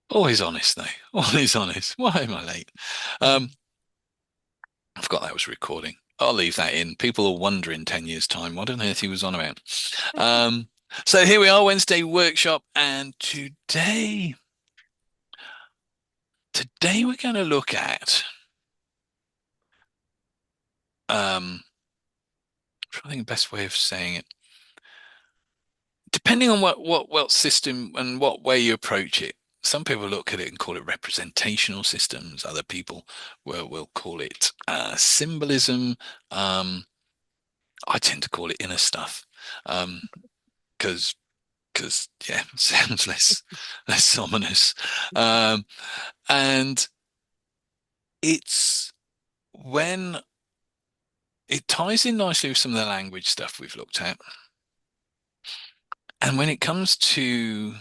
Always honest though. Always honest. Why am I late? Um, I forgot that was recording. I'll leave that in. People will wonder in 10 years' time what on earth he was on about. Um, so here we are, Wednesday workshop, and today we're going to look at I think the best way of saying it, depending on what system and what way you approach it. Some people look at it and call it representational systems. Other people will call it symbolism. Um, I tend to call it inner stuff, because yeah, it sounds less ominous. Um, and it's when it ties in nicely with some of the language stuff we've looked at. And when it comes to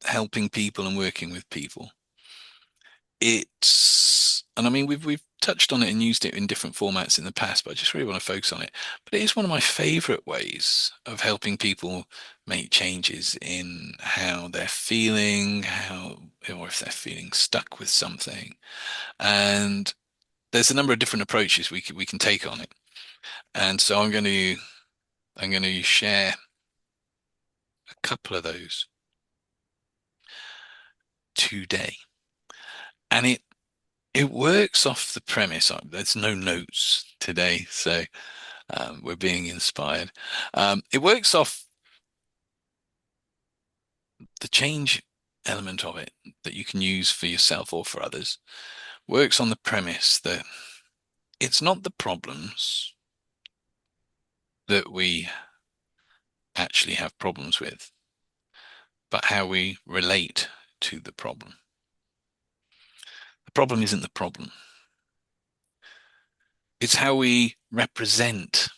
helping people and working with people, and I mean we've touched on it and used it in different formats in the past, but I just really want to focus on it. But it is one of my favorite ways of helping people make changes in how they're feeling, or if they're feeling stuck with something. And there's a number of different approaches we can take on it. And so I'm going to share a couple of those today. And it works off the premise. There's no notes today, so we're being inspired. It works off the change element of it that you can use for yourself or for others. Works on the premise that it's not the problems that we actually have problems with, but how we relate to the problem. The problem isn't the problem. It's how we represent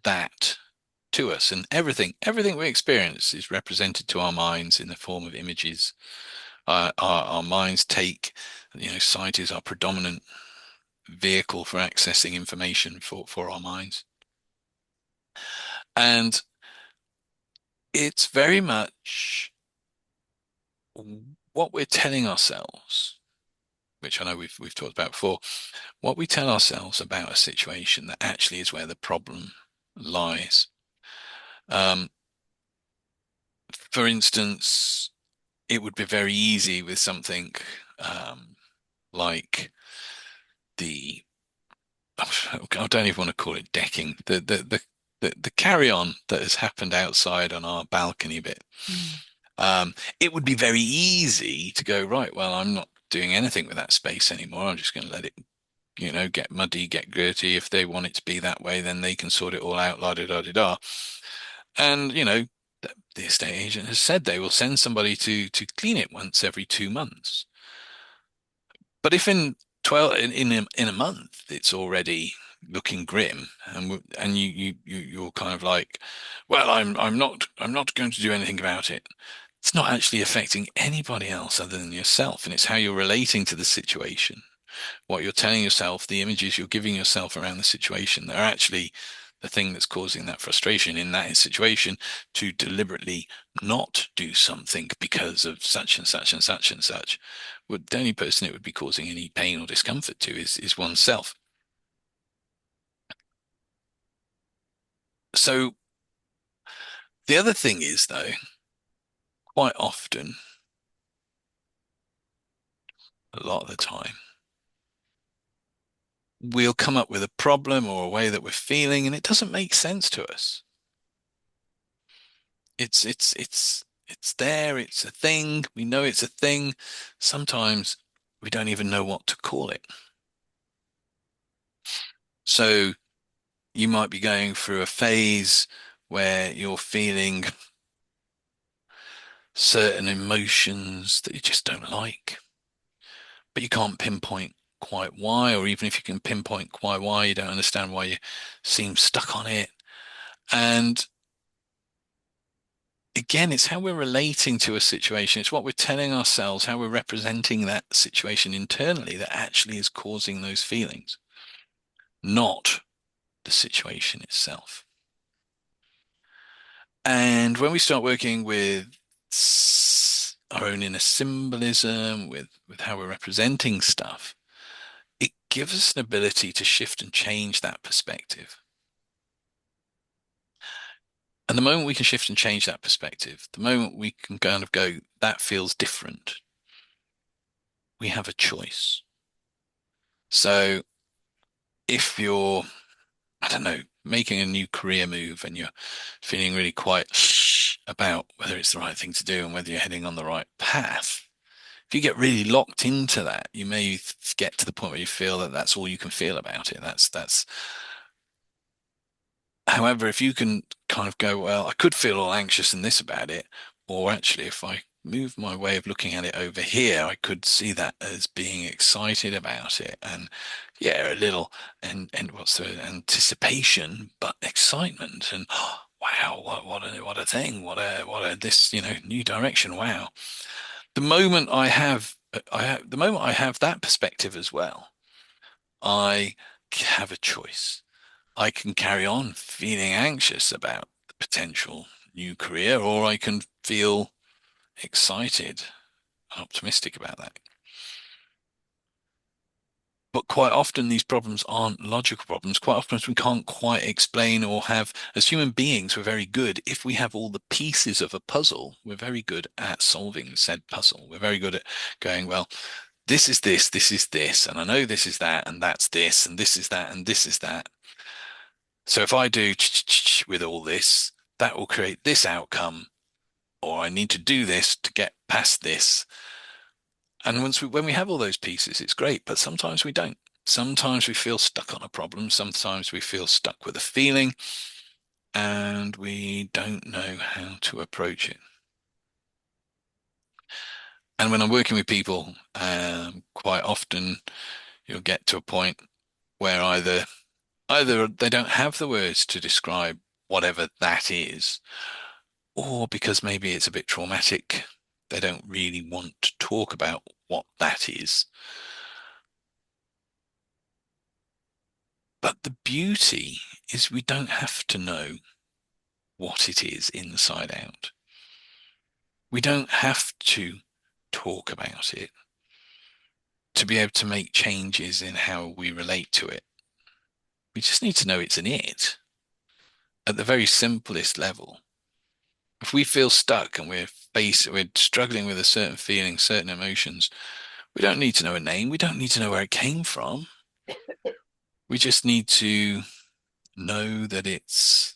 that to us, and everything we experience is represented to our minds in the form of images. Our minds take, sight is our predominant vehicle for accessing information for our minds. And it's very much what we're telling ourselves, which I know we've talked about before, what we tell ourselves about a situation that actually is where the problem lies. Um, for instance, it would be very easy with something um, like the I don't even want to call it decking, the carry on that has happened outside on our balcony bit. Mm. It would be very easy to go, right, well, I'm not doing anything with that space anymore. I'm just going to let it, get muddy, get dirty. If they want it to be that way, then they can sort it all out, la da da da da. And, the estate agent has said they will send somebody to clean it once every 2 months. But if in 12 in a month it's already looking grim, and you're kind of like, well, I'm not going to do anything about it. It's not actually affecting anybody else other than yourself, and it's how you're relating to the situation, what you're telling yourself, the images you're giving yourself around the situation. They're actually the thing that's causing that frustration in that situation, to deliberately not do something because of such and such and such and such. Well, the only person it would be causing any pain or discomfort to is oneself. So the other thing is, though, quite often, a lot of the time, we'll come up with a problem or a way that we're feeling, and it doesn't make sense to us. It's there, it's a thing, we know it's a thing. Sometimes we don't even know what to call it. So you might be going through a phase where you're feeling certain emotions that you just don't like, but you can't pinpoint quite why, or even if you can pinpoint quite why, you don't understand why you seem stuck on it. And again, it's how we're relating to a situation. It's what we're telling ourselves, how we're representing that situation internally that actually is causing those feelings, not the situation itself. And when we start working with our own inner symbolism, with how we're representing stuff, it gives us an ability to shift and change that perspective. And the moment we can shift and change that perspective, the moment we can kind of go, that feels different, we have a choice. So if you're, I don't know, making a new career move and you're feeling really quite about whether it's the right thing to do and whether you're heading on the right path, if you get really locked into that, you may get to the point where you feel that that's all you can feel about it. That's However, if you can kind of go, well, I could feel all anxious and this about it, or actually, if I move my way of looking at it over here, I could see that as being excited about it, and yeah, a little, and what's the anticipation, but excitement, and oh, wow, what a thing, what a this, new direction. Wow. The moment the moment I have that perspective as well, I have a choice. I can carry on feeling anxious about the potential new career, or I can feel excited and optimistic about that. But quite often, these problems aren't logical problems. Quite often, we can't quite explain or have, as human beings, we're very good. If we have all the pieces of a puzzle, we're very good at solving said puzzle. We're very good at going, well, this is this, and I know this is that, and that's this, and this is that, and this is that. So if I do with all this, that will create this outcome, or I need to do this to get past this. And when we have all those pieces, it's great, but sometimes we don't. Sometimes we feel stuck on a problem. Sometimes we feel stuck with a feeling and we don't know how to approach it. And when I'm working with people, quite often you'll get to a point where either they don't have the words to describe whatever that is, or because maybe it's a bit traumatic, they don't really want to talk about what that is. But the beauty is we don't have to know what it is inside out. We don't have to talk about it to be able to make changes in how we relate to it. We just need to know it's an it at the very simplest level. If we feel stuck and we're struggling with a certain feeling, certain emotions, we don't need to know a name. We don't need to know where it came from. We just need to know that it's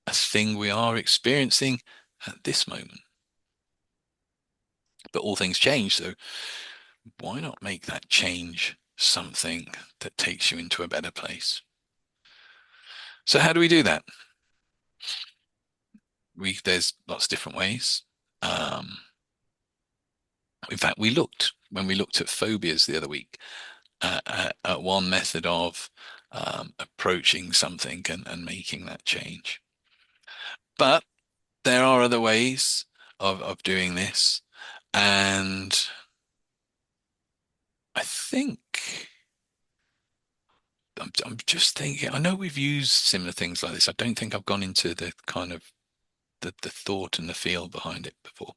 a thing we are experiencing at this moment. But all things change, so why not make that change something that takes you into a better place? So how do we do that? There's lots of different ways. Um, in fact, when we looked at phobias the other week, at one method of approaching something and making that change. But there are other ways of doing this. And I think I'm just thinking, I know we've used similar things like this. I don't think I've gone into the kind of the thought and the feel behind it before.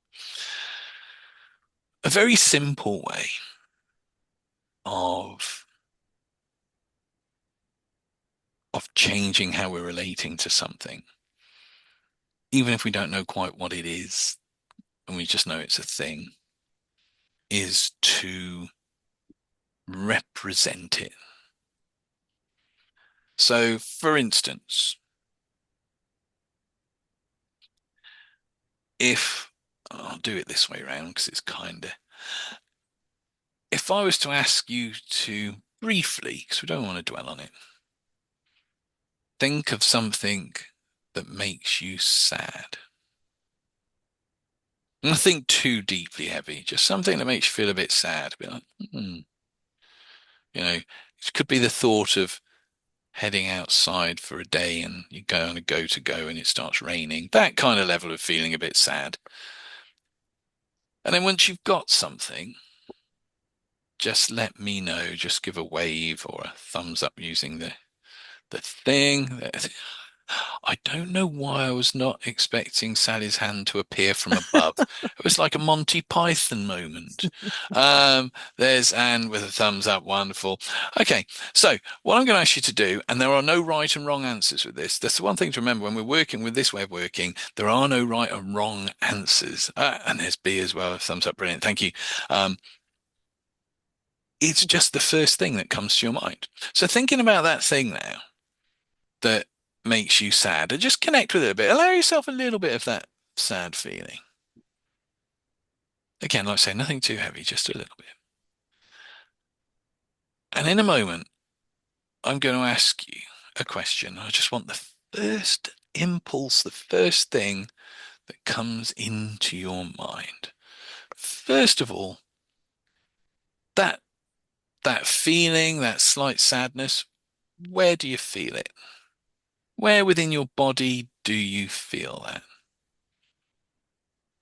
A very simple way of changing how we're relating to something, even if we don't know quite what it is, and we just know it's a thing, is to represent it. So, for instance, if I'll do it this way around because it's kind of, if I was to ask you to briefly, because we don't want to dwell on it, think of something that makes you sad. Nothing too deeply heavy, just something that makes you feel a bit sad, a bit like, it could be the thought of heading outside for a day and you go on a go to go and it starts raining, that kind of level of feeling a bit sad. And then once you've got something, just let me know, just give a wave or a thumbs up using the thing. I don't know why I was not expecting Sally's hand to appear from above. It was like a Monty Python moment. There's Anne with a thumbs up. Wonderful. Okay, so what I'm going to ask you to do, and there are no right and wrong answers with this. That's the one thing to remember when we're working with this way of working. There are no right and wrong answers. And there's B as well. Thumbs up. Brilliant. Thank you. Um, it's just the first thing that comes to your mind. So thinking about that thing now that makes you sad, and just connect with it a bit. Allow yourself a little bit of that sad feeling. Again, like I say, nothing too heavy, just a little bit. And in a moment, I'm going to ask you a question. I just want the first impulse, the first thing that comes into your mind. First of all, that that feeling, that slight sadness, where do you feel it? Where within your body do you feel that?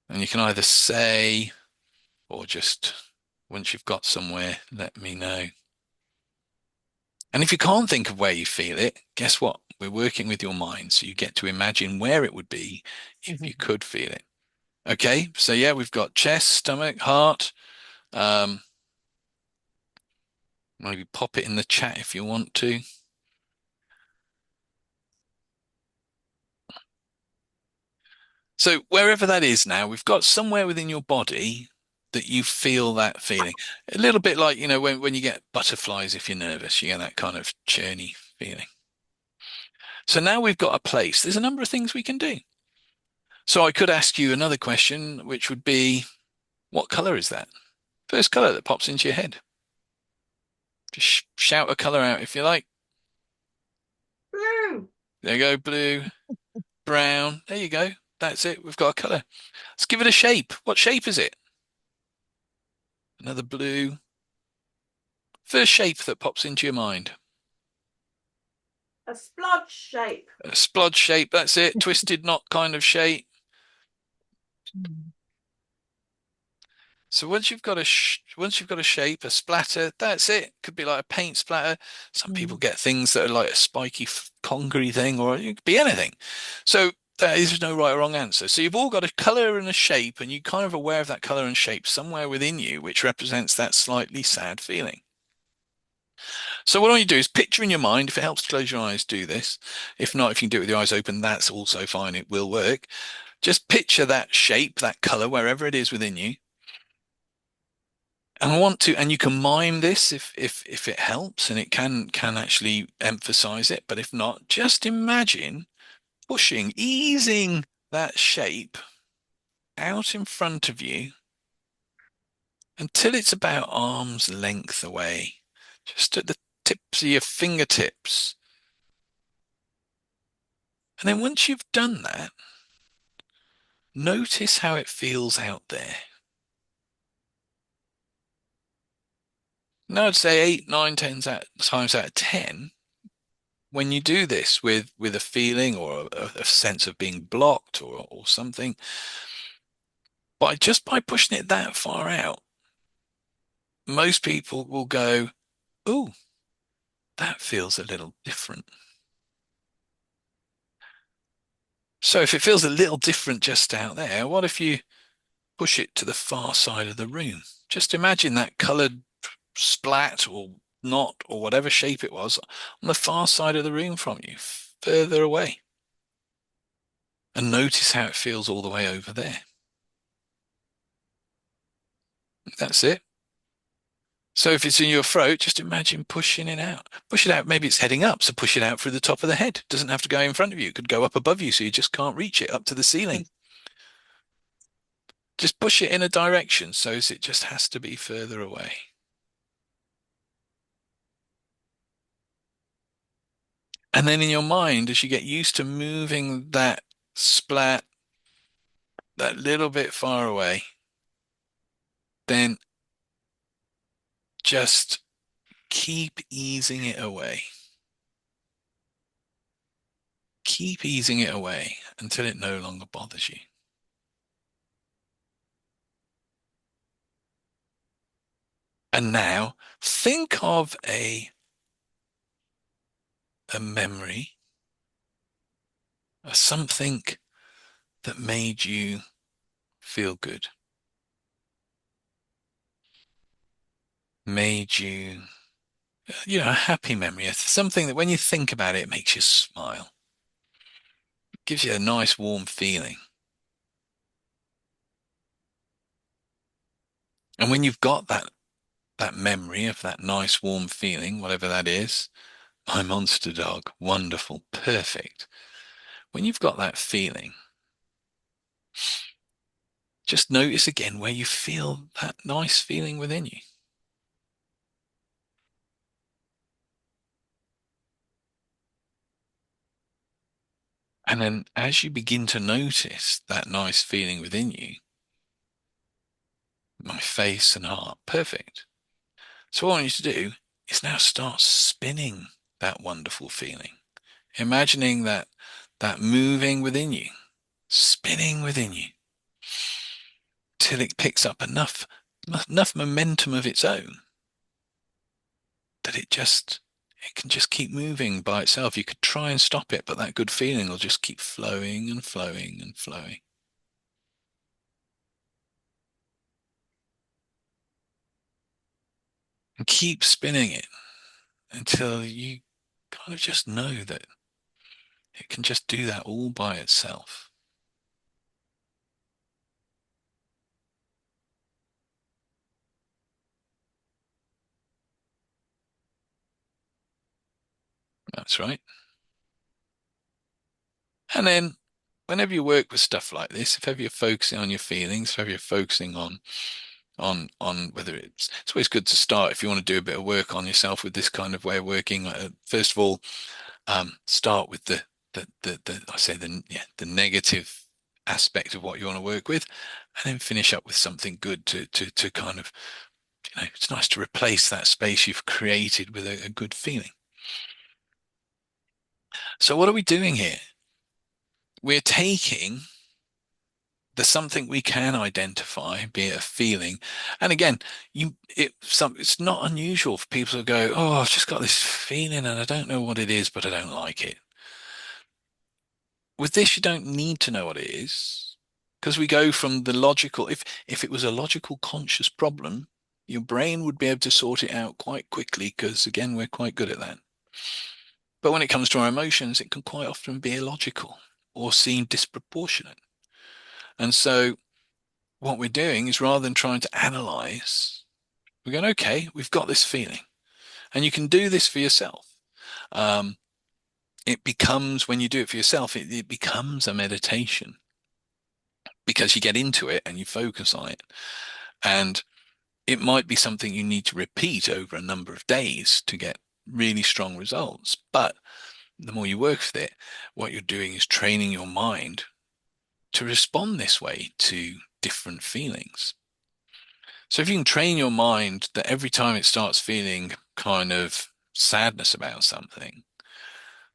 And you can either say, or just once you've got somewhere, let me know. And if you can't think of where you feel it, guess what? We're working with your mind, so you get to imagine where it would be if you could feel it. Okay, so yeah, we've got chest, stomach, heart. Um, Maybe pop it in the chat if you want to. So wherever that is now, we've got somewhere within your body that you feel that feeling. A little bit like, when you get butterflies if you're nervous, you get that kind of churny feeling. So now we've got a place. There's a number of things we can do. So I could ask you another question, which would be, what color is that? First color that pops into your head. Just shout a color out if you like. Blue. There you go, blue, brown. There you go. That's it. We've got a color. Let's give it a shape. What shape is it? Another blue. First shape that pops into your mind. A splodge shape. A splodge shape. That's it. Twisted knot kind of shape. So once you've got a shape, a splatter, that's it. Could be like a paint splatter. Some people get things that are like a spiky concrete thing, or it could be anything. So there is no right or wrong answer. So you've all got a color and a shape, and you're kind of aware of that color and shape somewhere within you, which represents that slightly sad feeling. So what I want you to do is picture in your mind. If it helps to close your eyes, do this. If not, if you can do it with your eyes open, that's also fine. It will work. Just picture that shape, that color, wherever it is within you. And I want to, and you can mime this if it helps, and it can actually emphasize it. But if not, just imagine pushing, easing that shape out in front of you until it's about arm's length away, just at the tips of your fingertips. And then once you've done that, notice how it feels out there. Now I'd say 8, 9, 10 times out of 10, when you do this with a feeling or a sense of being blocked or something, by pushing it that far out, most people will go, "Oh, that feels a little different." So if it feels a little different just out there, what if you push it to the far side of the room? Just imagine that colored splat or knot or whatever shape it was on the far side of the room from you, further away. And notice how it feels all the way over there. That's it. So if it's in your throat, just imagine pushing it out. Push it out. Maybe it's heading up, so push it out through the top of the head. It doesn't have to go in front of you. It could go up above you, so you just can't reach it up to the ceiling. Just push it in a direction so it just has to be further away. And then in your mind, as you get used to moving that splat that little bit far away, then just keep easing it away. Keep easing it away until it no longer bothers you. And now think of a memory something that made you feel good, made you, a happy memory, something that when you think about it, it makes you smile, gives you a nice warm feeling. And when you've got that memory of that nice warm feeling, whatever that is, my monster dog, wonderful, perfect. When you've got that feeling, just notice again where you feel that nice feeling within you. And then as you begin to notice that nice feeling within you, my face and heart, perfect. So what I want you to do is now start spinning that wonderful feeling, imagining that moving within you, spinning within you, till it picks up enough momentum of its own that it can just keep moving by itself. You could try and stop it, but that good feeling will just keep flowing and flowing and flowing. And keep spinning it until you kind of just know that it can just do that all by itself. That's right. And then whenever you work with stuff like this, if ever you're focusing on your feelings, if ever you're focusing on whether it's always good to start if you want to do a bit of work on yourself with this kind of way of working. First of all, start with the I say the negative aspect of what you want to work with, and then finish up with something good to kind of, it's nice to replace that space you've created with a good feeling. So what are we doing here? We're taking there's something we can identify, be it a feeling. And again, it's not unusual for people to go, "Oh, I've just got this feeling and I don't know what it is, but I don't like it." With this, you don't need to know what it is because we go from the logical. If it was a logical conscious problem, your brain would be able to sort it out quite quickly because again, we're quite good at that. But when it comes to our emotions, it can quite often be illogical or seem disproportionate. And so what we're doing is rather than trying to analyze, we're going, okay, we've got this feeling. And you can do this for yourself. Um, it becomes, when you do it for yourself, it becomes a meditation because you get into it and you focus on it. And it might be something you need to repeat over a number of days to get really strong results. But the more you work with it, what you're doing is training your mind to respond this way to different feelings. So if you can train your mind that every time it starts feeling kind of sadness about something,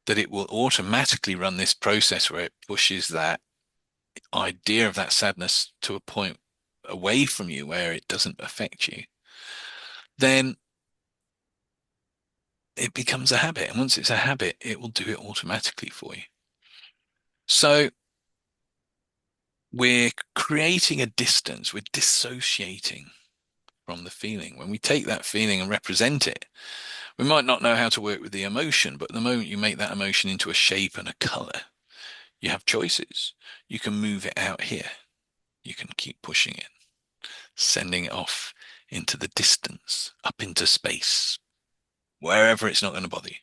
that it will automatically run this process where it pushes that idea of that sadness to a point away from you where it doesn't affect you, then it becomes a habit. And once it's a habit, it will do it automatically for you. So we're creating a distance, we're dissociating from the feeling. When we take that feeling and represent it, we might not know how to work with the emotion, but the moment you make that emotion into a shape and a color, you have choices. You can move it out here. You can keep pushing it, sending it off into the distance, up into space, wherever it's not going to bother you.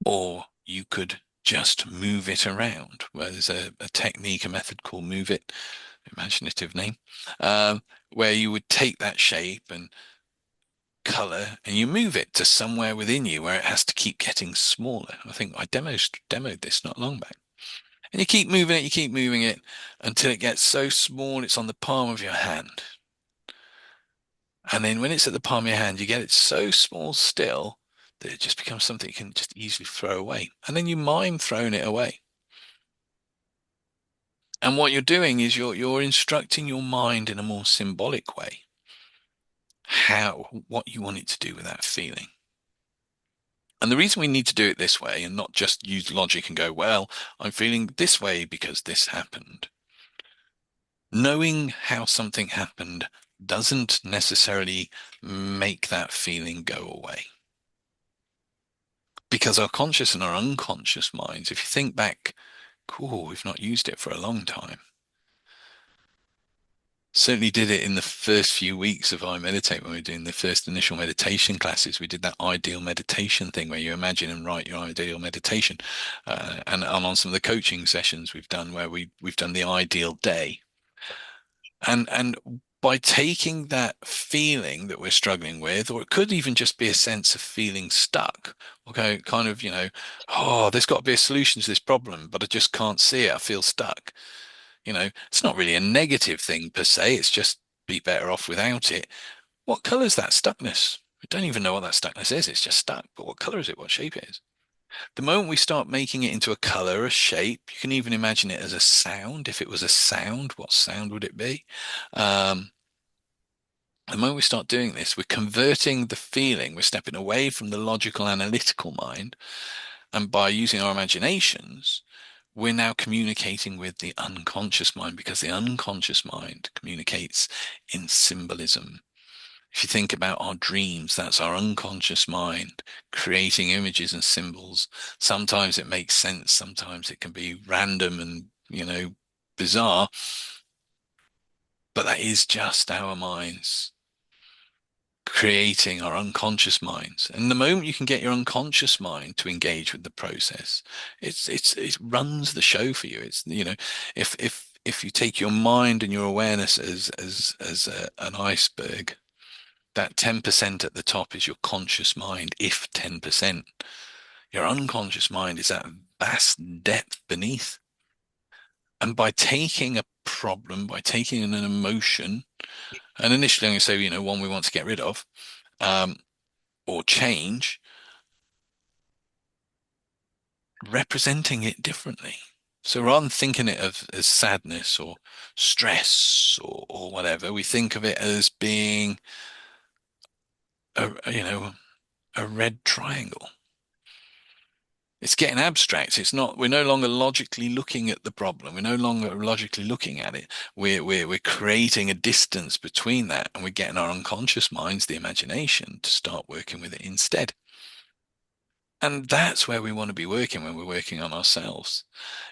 Or you could just move it around. Well, there's a technique, a method called Move It, imaginative name, where you would take that shape and color and you move it to somewhere within you where it has to keep getting smaller. I think I demoed this not long back. And you keep moving it until it gets so small it's on the palm of your hand. And then when it's at the palm of your hand, you get it so small still that it just becomes something you can just easily throw away. And then you mime throwing it away. And what you're doing is you're instructing your mind in a more symbolic way what you want it to do with that feeling. And the reason we need to do it this way and not just use logic and go, well, I'm feeling this way because this happened. Knowing how something happened doesn't necessarily make that feeling go away. Because our conscious and our unconscious minds, if you think back, cool, we've not used it for a long time. Certainly did it in the first few weeks of I Meditate when we were doing the first initial meditation classes. We did that ideal meditation thing where you imagine and write your ideal meditation. And on some of the coaching sessions we've done where we've done the ideal day. And by taking that feeling that we're struggling with, or it could even just be a sense of feeling stuck, okay, kind of, oh, there's got to be a solution to this problem, but I just can't see it. I feel stuck. It's not really a negative thing per se. It's just be better off without it. What color is that stuckness? We don't even know what that stuckness is. It's just stuck. But what color is it? What shape it is? The moment we start making it into a color, a shape, you can even imagine it as a sound. If it was a sound, what sound would it be? Um, the moment we start doing this, we're converting the feeling. We're stepping away from the logical, analytical mind. And by using our imaginations, we're now communicating with the unconscious mind because the unconscious mind communicates in symbolism. If you think about our dreams, that's our unconscious mind creating images and symbols. Sometimes it makes sense, sometimes it can be random and, bizarre, but that is just our minds creating our unconscious minds. And the moment you can get your unconscious mind to engage with the process, it runs the show for you. It's, if you take your mind and your awareness as an iceberg, that 10% at the top is your conscious mind, if 10%. Your unconscious mind is that vast depth beneath. And by taking a problem, by taking an emotion, and initially I'm going to say, one we want to get rid of, um, or change, representing it differently. So rather than thinking it as sadness or stress or whatever, we think of it as being a red triangle. It's getting abstract. It's not, we're no longer logically looking at the problem. We're no longer logically looking at it. We're creating a distance between that, and we're getting our unconscious minds, the imagination, to start working with it instead. And that's where we want to be working when we're working on ourselves,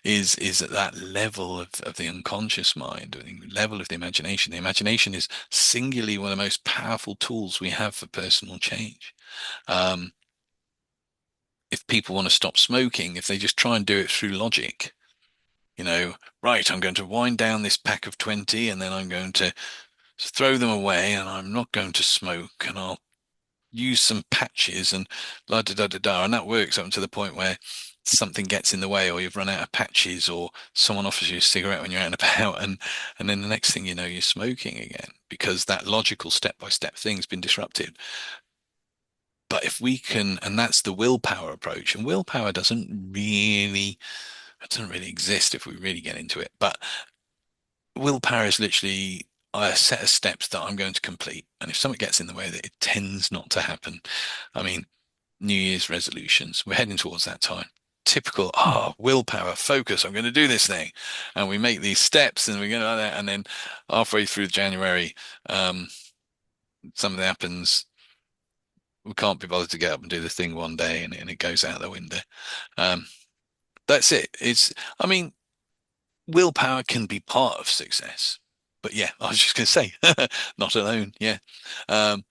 is at that level of the unconscious mind, the level of the imagination. The imagination is singularly one of the most powerful tools we have for personal change. If people want to stop smoking, if they just try and do it through logic, right, I'm going to wind down this pack of 20 and then I'm going to throw them away and I'm not going to smoke and I'll use some patches and la da da da da, and that works up to the point where something gets in the way or you've run out of patches or someone offers you a cigarette when you're out and about, and then the next thing you know you're smoking again because that logical step-by-step thing's been disrupted. But if we can, and that's the willpower approach, and willpower doesn't really exist if we really get into it, but willpower is literally a set of steps that I'm going to complete. And if something gets in the way, that it tends not to happen. I mean, New Year's resolutions, we're heading towards that time. Typical, willpower, focus, I'm going to do this thing. And we make these steps and we go like that. And then halfway through January, something happens. We can't be bothered to get up and do the thing one day and it goes out the window. Um, that's it. I mean, willpower can be part of success. But yeah, I was just going to say, not alone. Yeah. Um,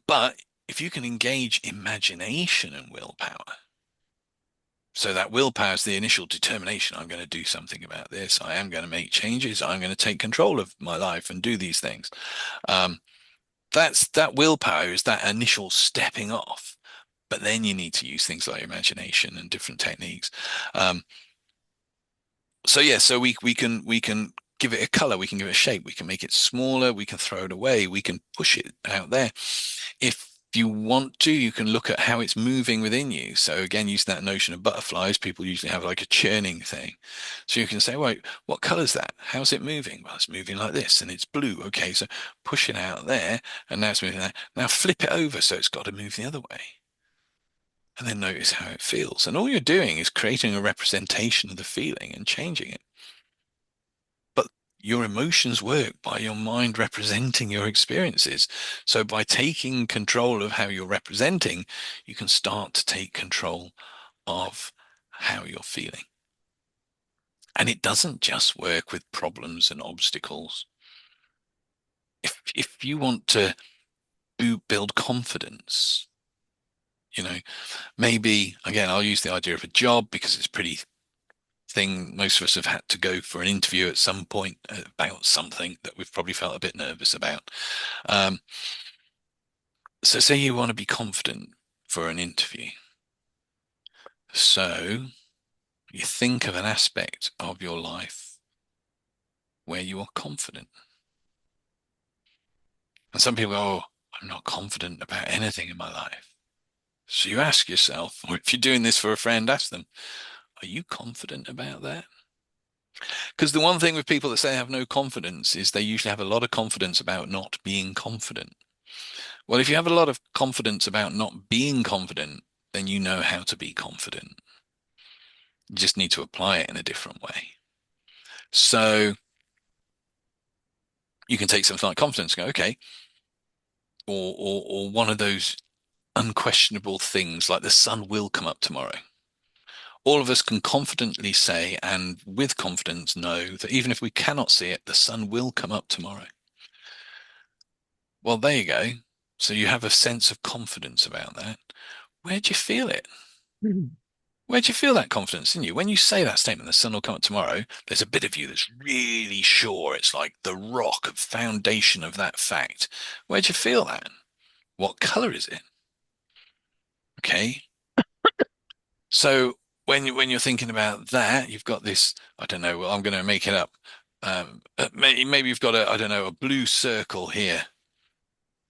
but if you can engage imagination and willpower, so that willpower is the initial determination. I'm going to do something about this. I am going to make changes. I'm going to take control of my life and do these things. Um, that willpower is that initial stepping off. But then you need to use things like imagination and different techniques. Um, so yeah, so we can give it a color, we can give it a shape, we can make it smaller, we can throw it away, we can push it out there. If you want to, you can look at how it's moving within you. So again, using that notion of butterflies, people usually have like a churning thing. So you can say, wait, what color is that? How's it moving? Well, it's moving like this and it's blue. Okay, so push it out there and now it's moving there. Now flip it over so it's got to move the other way. And then notice how it feels. And all you're doing is creating a representation of the feeling and changing it. But your emotions work by your mind representing your experiences. So by taking control of how you're representing, you can start to take control of how you're feeling. And it doesn't just work with problems and obstacles. If you want to build confidence, you know, maybe again, I'll use the idea of a job because it's pretty thing. Most of us have had to go for an interview at some point about something that we've probably felt a bit nervous about. Um, so say you want to be confident for an interview. So you think of an aspect of your life where you are confident. And some people go, oh, I'm not confident about anything in my life. So you ask yourself, or if you're doing this for a friend, ask them, are you confident about that? Because the one thing with people that say they have no confidence is they usually have a lot of confidence about not being confident. Well, if you have a lot of confidence about not being confident, then you know how to be confident. You just need to apply it in a different way. So you can take something like confidence and go, okay, or one of those unquestionable things like the sun will come up tomorrow. All of us can confidently say and with confidence know that even if we cannot see it, the sun will come up tomorrow. Well, there you go. So you have a sense of confidence about that. Where do you feel it? Where do you feel that confidence in you? When you say that statement, the sun will come up tomorrow, there's a bit of you that's really sure. It's like the rock of foundation of that fact. Where do you feel that? What color is it? Okay. So when you're thinking about that, you've got this, I don't know, well, I'm going to make it up. Maybe you've got a, I don't know, a blue circle here.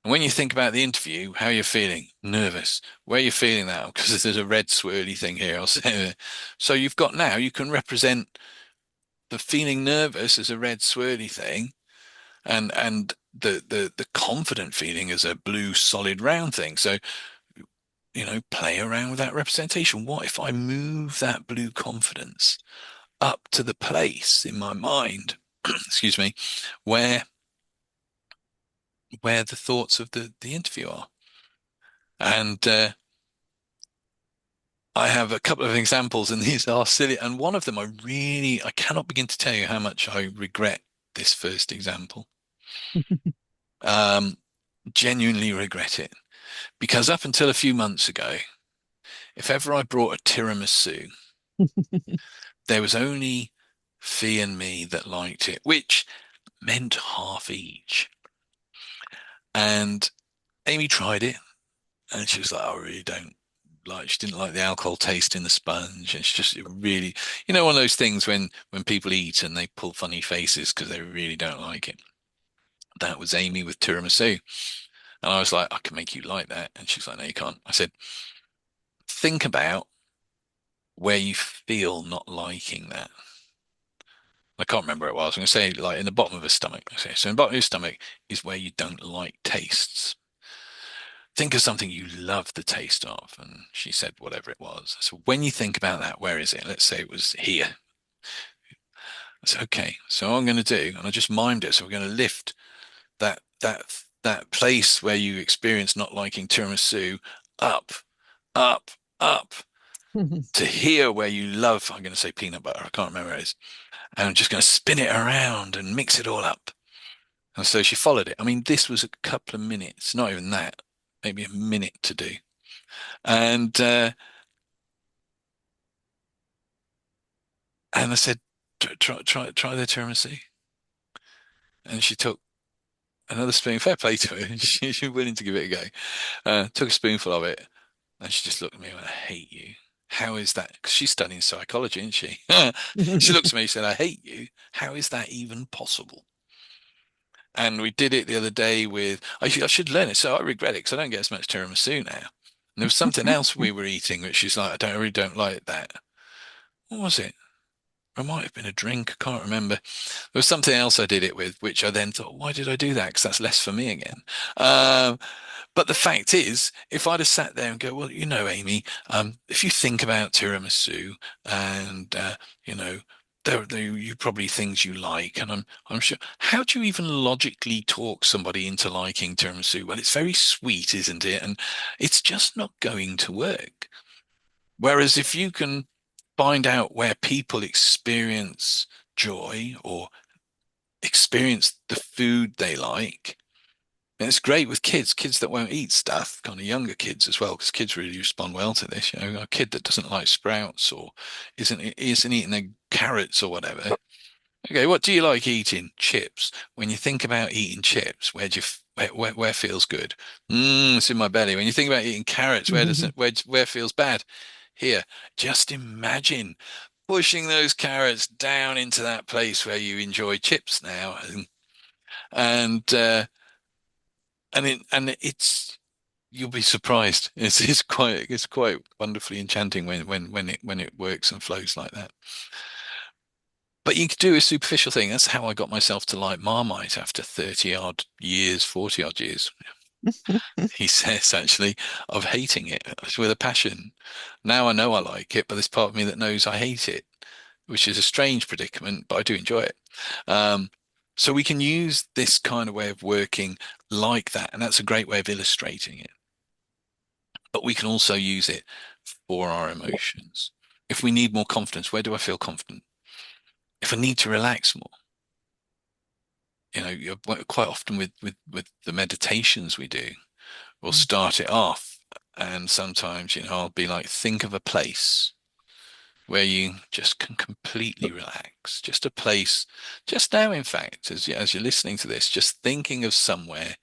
And when you think about the interview, how you're feeling, nervous, where you're feeling that, because there's a red swirly thing here. I'll say, so you've got now, you can represent the feeling nervous as a red swirly thing, and the confident feeling as a blue solid round thing. So play around with that representation. What if I move that blue confidence up to the place in my mind, excuse me, where the thoughts of the interview are? And I have a couple of examples, and these are silly. And one of them, I cannot begin to tell you how much I regret this first example. Um, Genuinely regret it because up until a few months ago, if ever I brought a tiramisu, there was only Fee and me that liked it, which meant half each. And Amy tried it, and she was like, "I really don't like." She didn't like the alcohol taste in the sponge, and it's just really, one of those things when people eat and they pull funny faces because they really don't like it. That was Amy with tiramisu, and I was like, "I can make you like that," and she's like, "No, you can't." I said, "Think about where you feel not liking that." I can't remember where it was. I'm going to say like in the bottom of her stomach. Okay, so in the bottom of your stomach is where you don't like tastes. Think of something you love the taste of. And she said whatever it was. So when you think about that, where is it? Let's say it was here. I said, okay, so what I'm going to do, and I just mimed it. So we're going to lift that place where you experience not liking tiramisu up, up, up to here where you love, I'm going to say peanut butter. I can't remember what it is. And I'm just going to spin it around and mix it all up. And so she followed it. I mean, this was a couple of minutes, not even that, maybe a minute to do. And I said, try the tiramisu. And she took another spoon. Fair play to her. She was willing to give it a go. Took a spoonful of it, and she just looked at me and went, "I hate you. How is that?" Because she's studying psychology, isn't she? She looked at me and said, "I hate you. How is that even possible?" And we did it the other day with, I should learn it. So I regret it because I don't get as much tiramisu now. And there was something else we were eating, which is like, I really don't like that. What was it? It might have been a drink. I can't remember. There was something else I did it with, which I then thought, why did I do that? Because that's less for me again. Um, but the fact is, if I'd have sat there and go, well, Amy, if you think about tiramisu and, you know, there you probably things you like, and I'm sure. How do you even logically talk somebody into liking tiramisu? Well, it's very sweet, isn't it? And it's just not going to work. Whereas if you can find out where people experience joy or experience the food they like, and it's great with kids that won't eat stuff, kind of younger kids as well, because kids really respond well to this. A kid that doesn't like sprouts or isn't eating the carrots or whatever. Okay, what do you like eating? Chips. When you think about eating chips, where feels good? It's in my belly. When you think about eating carrots, where does it where feels bad? Here. Just imagine pushing those carrots down into that place where you enjoy chips now, and it's you'll be surprised. It's quite wonderfully enchanting when it works and flows like that. But you could do a superficial thing. That's how I got myself to like Marmite after 30 odd years, 40 odd years. He says actually of hating it with a passion. Now I know I like it, but there's part of me that knows I hate it, which is a strange predicament, but I do enjoy it. Um, so we can use this kind of way of working like that, and that's a great way of illustrating it. But we can also use it for our emotions. If we need more confidence, where do I feel confident? If I need to relax more, quite often with the meditations we do, we'll start it off, and sometimes, I'll be like, think of a place where you just can completely relax. Just a place, just now, in fact, as you're listening to this, just thinking of somewhere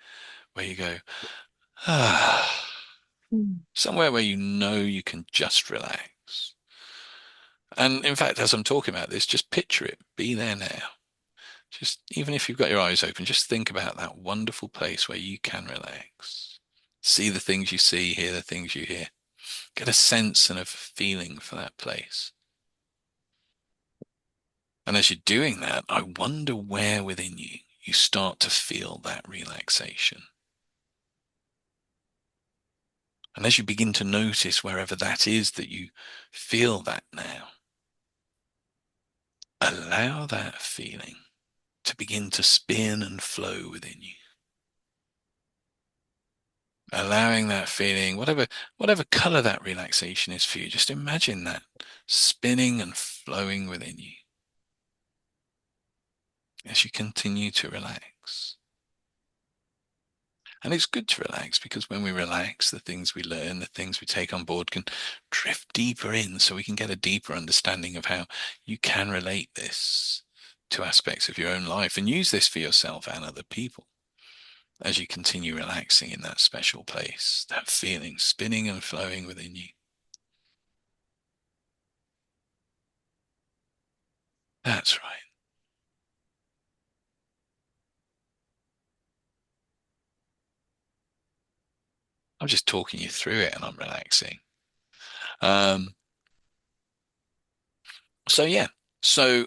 where you go, ah, somewhere where you can just relax. And in fact, as I'm talking about this, just picture it, be there now. Just even if you've got your eyes open, just think about that wonderful place where you can relax. See the things you see, hear the things you hear. Get a sense and a feeling for that place. And as you're doing that, I wonder where within you start to feel that relaxation. And as you begin to notice wherever that is that you feel that now, allow that feeling to begin to spin and flow within you. Allowing that feeling, whatever color that relaxation is for you, just imagine that spinning and flowing within you as you continue to relax. And it's good to relax because when we relax, the things we learn, the things we take on board can drift deeper in, so we can get a deeper understanding of how you can relate this to aspects of your own life and use this for yourself and other people as you continue relaxing in that special place, that feeling spinning and flowing within you. That's right. I'm just talking you through it and I'm relaxing. Um, so yeah, so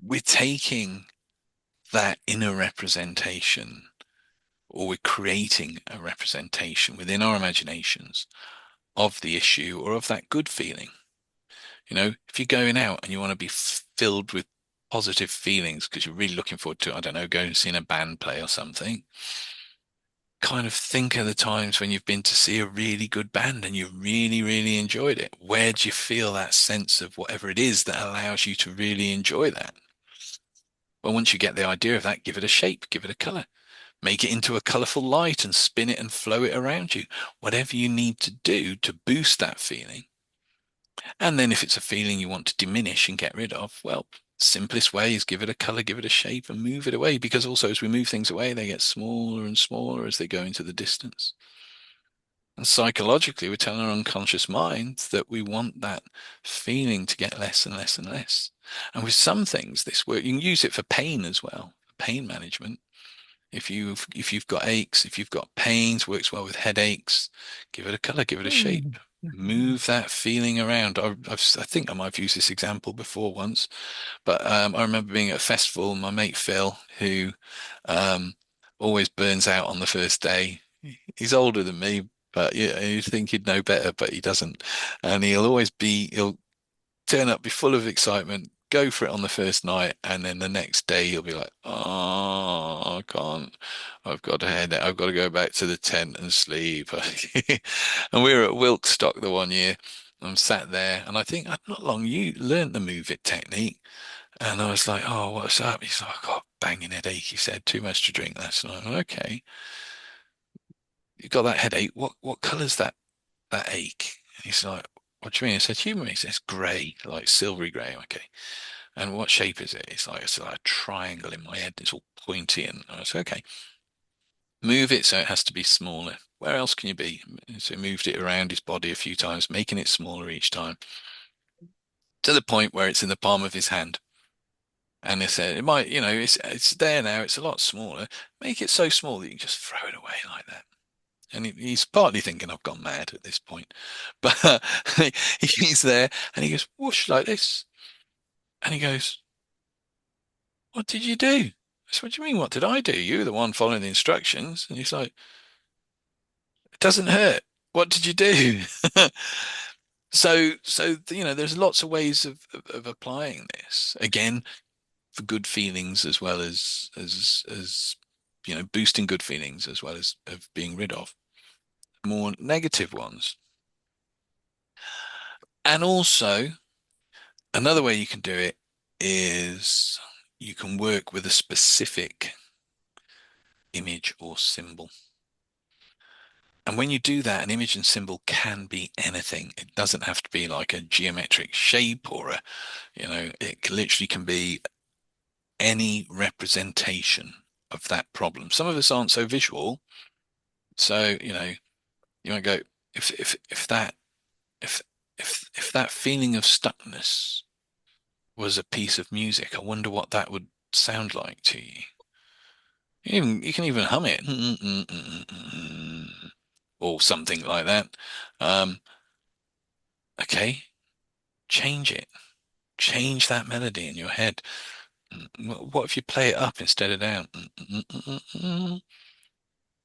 we're taking that inner representation, or we're creating a representation within our imaginations of the issue or of that good feeling. If you're going out and you want to be filled with positive feelings because you're really looking forward to, I don't know, going and seeing a band play or something, kind of think of the times when you've been to see a really good band and you really, really enjoyed it. Where do you feel that sense of whatever it is that allows you to really enjoy that? Well, once you get the idea of that, give it a shape, give it a color, make it into a colorful light and spin it and flow it around you. Whatever you need to do to boost that feeling. And then if it's a feeling you want to diminish and get rid of, well, simplest way is give it a color, give it a shape, and move it away. Because also, as we move things away, they get smaller and smaller as they go into the distance. And psychologically, we're telling our unconscious mind that we want that feeling to get less and less and less. And with some things, this work, you can use it for pain as well, pain management. If you've got aches, if you've got pains, works well with headaches. Give it a color, give it a shape. Mm. Move that feeling around. I think I might have used this example before once, but I remember being at a festival. My mate Phil, who um, always burns out on the first day. He's older than me, but yeah, you'd think he'd know better, but he doesn't. And he'll turn up, be full of excitement, go for it on the first night, and then the next day he'll be like, "Oh, I can't. I've got to head. I've got to go back to the tent and sleep." And we were at Wilkstock the one year. I'm sat there, and I think not long you learnt the move it technique, and I was like, "Oh, what's up?" He's like, "I got a banging headache." He said, "Too much to drink last night." Okay, you got that headache. What colour's that ache? And he's like, "What do you mean?" I said, "Humour." He says, "Grey, like silvery grey." Okay. And what shape is it? It's like a triangle in my head. It's all pointy, and I said, "Okay, move it so it has to be smaller. Where else can you be?" So he moved it around his body a few times, making it smaller each time, to the point where it's in the palm of his hand. And they said, "It might, it's there now. It's a lot smaller. Make it so small that you can just throw it away like that." And he's partly thinking I've gone mad at this point, but he's there and he goes whoosh like this, and he goes, "What did you do?" I said, "What do you mean? What did I do? You were the one following the instructions." And he's like, "It doesn't hurt. What did you do?" So there's lots of ways of applying this. Again, for good feelings as well as boosting good feelings as well as of being rid of more negative ones. And also another way you can do it is you can work with a specific image or symbol. And when you do that, an image and symbol can be anything. It doesn't have to be like a geometric shape or it literally can be any representation of that problem. Some of us aren't so visual. So, you might go, if that if if that feeling of stuckness was a piece of music, I wonder what that would sound like to you. You can even hum it or something like that. Um, okay, change it. Change that melody in your head. What if you play it up instead of down?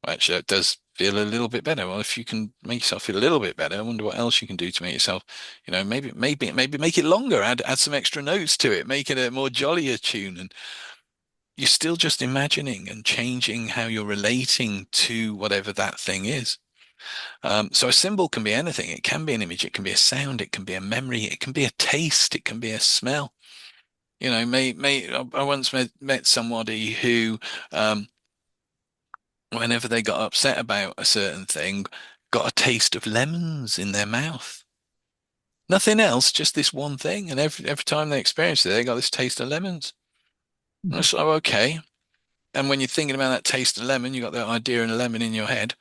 Actually, it does feel a little bit better. Well, if you can make yourself feel a little bit better, I wonder what else you can do to make yourself, maybe make it longer, add some extra notes to it, make it a more jollier tune. And you're still just imagining and changing how you're relating to whatever that thing is. So a symbol can be anything. It can be an image, it can be a sound, it can be a memory, it can be a taste, it can be a smell. I once met somebody who, whenever they got upset about a certain thing, got a taste of lemons in their mouth. Nothing else, just this one thing. And every time they experienced it, they got this taste of lemons. And it's like, okay. And when you're thinking about that taste of lemon, you got that idea of a lemon in your head.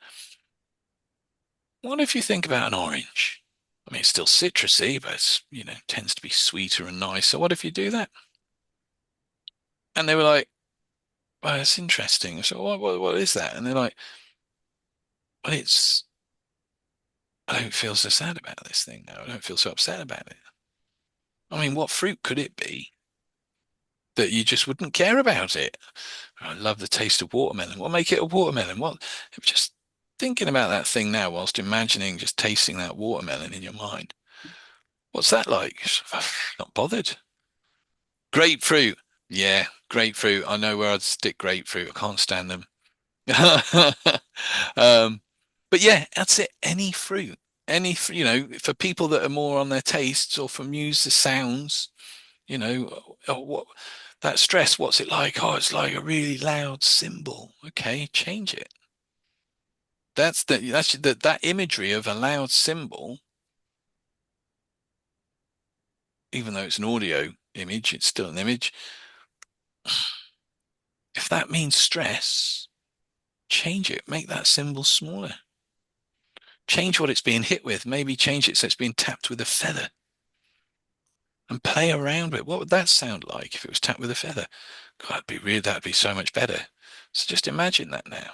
What if you think about an orange? I mean, it's still citrusy, but tends to be sweeter and nicer. What if you do that? And they were like, "Well, that's interesting." So what is that? And they're like, "Well, I don't feel so sad about this thing now. I don't feel so upset about it." I mean, what fruit could it be that you just wouldn't care about it? I love the taste of watermelon. What make it a watermelon? What just thinking about that thing now whilst imagining just tasting that watermelon in your mind. What's that like? Not bothered. Grapefruit. Yeah, grapefruit. I know where I'd stick grapefruit. I can't stand them. Um, but yeah, that's it. Any fruit, for people that are more on their tastes or for music, sounds, what that stress, what's it like? Oh, it's like a really loud cymbal. Okay, change it. That imagery of a loud cymbal, even though it's an audio image, it's still an image. If that means stress, change it. Make that symbol smaller. Change what it's being hit with. Maybe change it so it's being tapped with a feather and play around with it. What would that sound like if it was tapped with a feather? God, that'd be weird. That'd be so much better. So just imagine that now.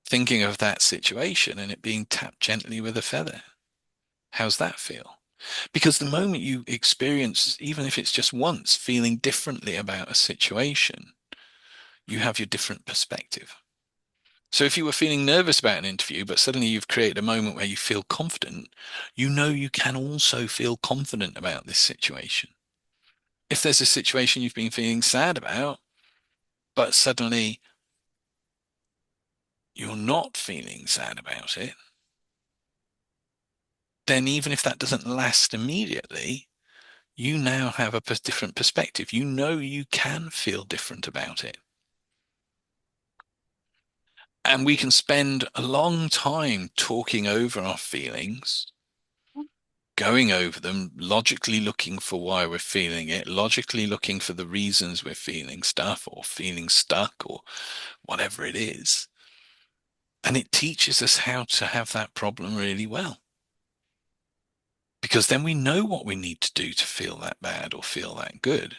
Thinking of that situation and it being tapped gently with a feather. How's that feel? Because the moment you experience, even if it's just once, feeling differently about a situation, you have your different perspective. So if you were feeling nervous about an interview, but suddenly you've created a moment where you feel confident, you know you can also feel confident about this situation. If there's a situation you've been feeling sad about, but suddenly you're not feeling sad about it, then even if that doesn't last immediately, you now have a different perspective. You know you can feel different about it. And we can spend a long time talking over our feelings, going over them, logically looking for why we're feeling it, logically looking for the reasons we're feeling stuff or feeling stuck or whatever it is. And it teaches us how to have that problem really well. Because then we know what we need to do to feel that bad or feel that good.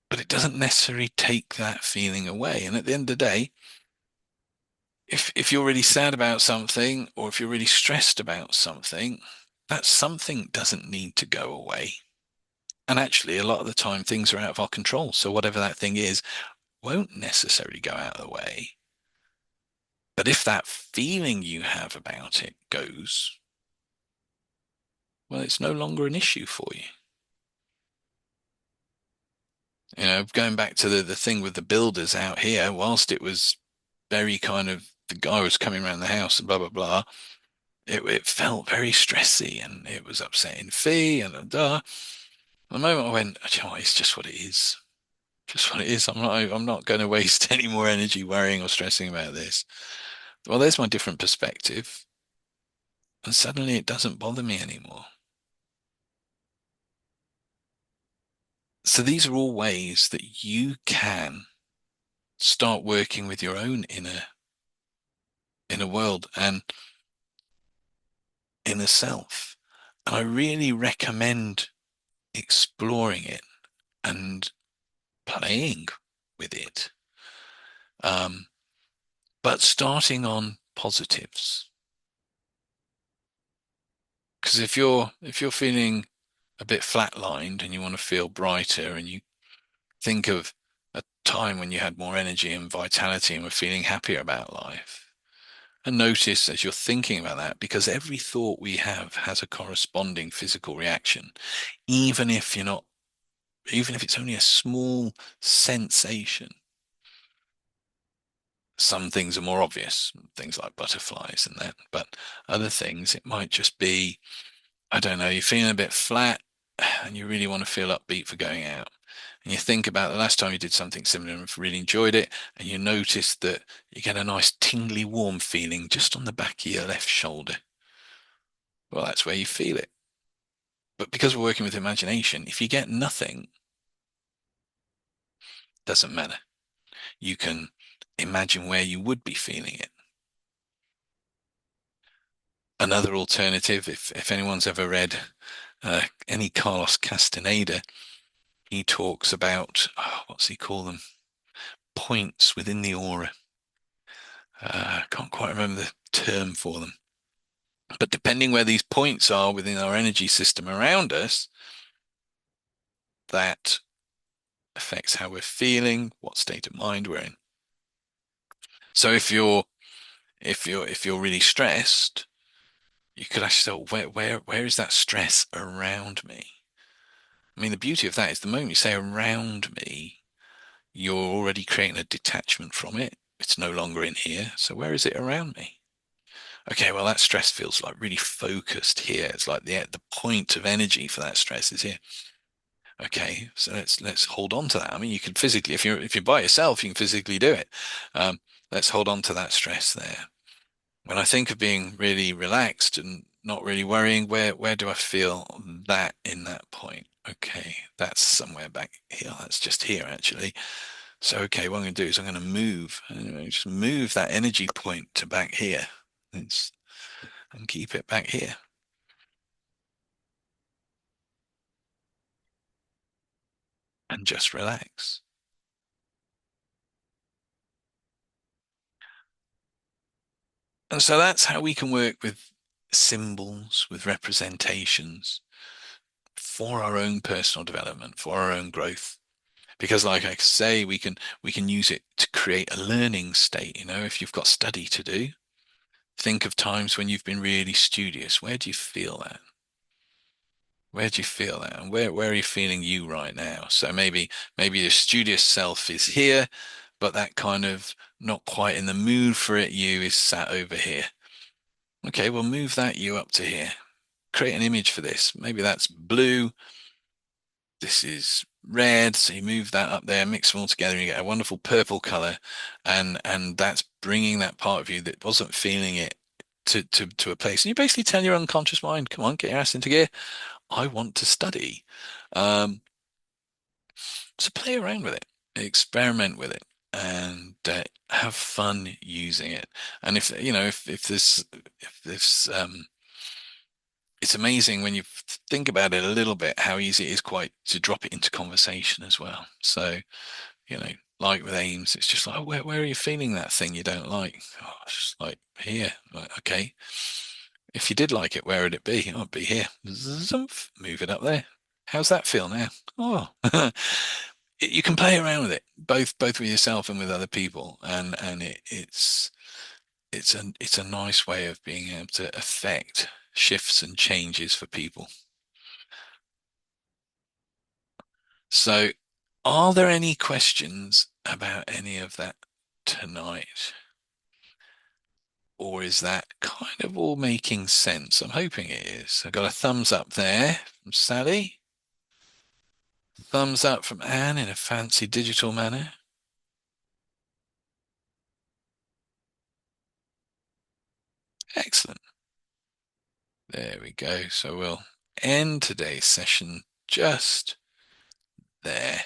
But it doesn't necessarily take that feeling away. And at the end of the day, if you're really sad about something or if you're really stressed about something, that something doesn't need to go away. And actually, a lot of the time, things are out of our control. So whatever that thing is won't necessarily go out of the way. But if that feeling you have about it goes, well, it's no longer an issue for you. You know, going back to the thing with the builders out here, whilst it was very kind of the guy was coming around the house and blah blah blah, it felt very stressy and it was upsetting Fee and the moment I went, "Do you know what, it's just what it is. Just what it is. I'm not going to waste any more energy worrying or stressing about this." Well, there's my different perspective. And suddenly it doesn't bother me anymore. So these are all ways that you can start working with your own inner world and inner self. And I really recommend exploring it and playing with it. Um, but starting on positives. Because if you're feeling a bit flatlined and you want to feel brighter and you think of a time when you had more energy and vitality and were feeling happier about life, and notice as you're thinking about that, because every thought we have has a corresponding physical reaction, even if you're not, even if it's only a small sensation. Some things are more obvious, things like butterflies and that, but other things, it might just be, I don't know, you're feeling a bit flat and you really want to feel upbeat for going out. And you think about the last time you did something similar and really enjoyed it, and you notice that you get a nice tingly warm feeling just on the back of your left shoulder. Well, that's where you feel it. But because we're working with imagination, if you get nothing, doesn't matter. You can imagine where you would be feeling it. Another alternative, if anyone's ever read any Carlos Castaneda, he talks about, what's he call them? Points within the aura. I can't quite remember the term for them. But depending where these points are within our energy system around us, that affects how we're feeling, what state of mind we're in. So if you're really stressed, you could actually say, where is that stress around me? I mean, the beauty of that is the moment you say around me, you're already creating a detachment from it. It's no longer in here. So where is it around me? Okay, well, that stress feels like really focused here. It's like the point of energy for that stress is here. Okay, so let's hold on to that. I mean, you can physically, if you're by yourself, you can physically do it. Let's hold on to that stress there. When I think of being really relaxed and not really worrying, where do I feel that in that point? Okay, that's somewhere back here. That's just here actually. So, okay, what I'm going to do is I'm going to just move that energy point to back here. It's, and keep it back here. And just relax. And so that's how we can work with symbols, with representations for our own personal development, for our own growth. Because like I say, we can use it to create a learning state. If you've got study to do, think of times when you've been really studious. Where do you feel that? Where do you feel that? And where are you feeling you right now? So maybe your studious self is here, but that kind of not quite in the mood for it you is sat over here. Okay, well move that you up to here. Create an image for this. Maybe that's blue. This is red. So you move that up there, mix them all together, and you get a wonderful purple color. And that's bringing that part of you that wasn't feeling it to a place. And you basically tell your unconscious mind, come on, get your ass into gear. I want to study. Um, so play around with it, experiment with it, and have fun using it. And if this it's amazing when you think about it a little bit how easy it is quite to drop it into conversation as well. So, you know, like with aims, it's just like, oh, where are you feeling that thing you don't like? Oh, it's just like here. Like, okay. If you did like it, where would it be? Oh, it'd be here. Zumph, move it up there. How's that feel now? Oh, you can play around with it, both with yourself and with other people, and it's a nice way of being able to affect shifts and changes for people. So, are there any questions about any of that tonight? Or is that kind of all making sense? I'm hoping it is. I got a thumbs up there from Sally. Thumbs up from Anne in a fancy digital manner. Excellent. There we go. So we'll end today's session just there.